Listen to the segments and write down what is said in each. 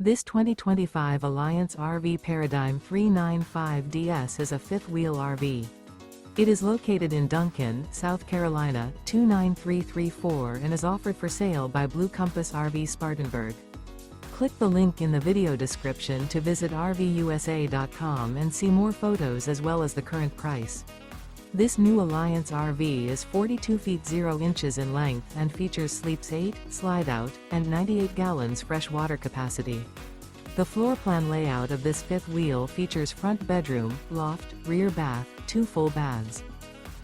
This 2025 Alliance RV Paradigm 395DS is a fifth-wheel RV. It is located in Duncan, South Carolina, 29334 and is offered for sale by Blue Compass RV Spartanburg. Click the link in the video description to visit RVUSA.com and see more photos as well as the current price. This new Alliance RV is 42 feet 0 inches in length and features sleeps 8, slide-out, and 98 gallons fresh water capacity. The floor plan layout of this fifth wheel features front bedroom, loft, rear bath, 2 full baths.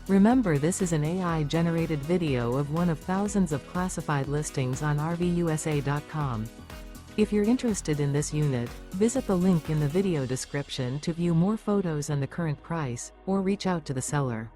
Remember, this is an AI-generated video of one of thousands of classified listings on RVUSA.com. If you're interested in this unit, visit the link in the video description to view more photos and the current price, or reach out to the seller.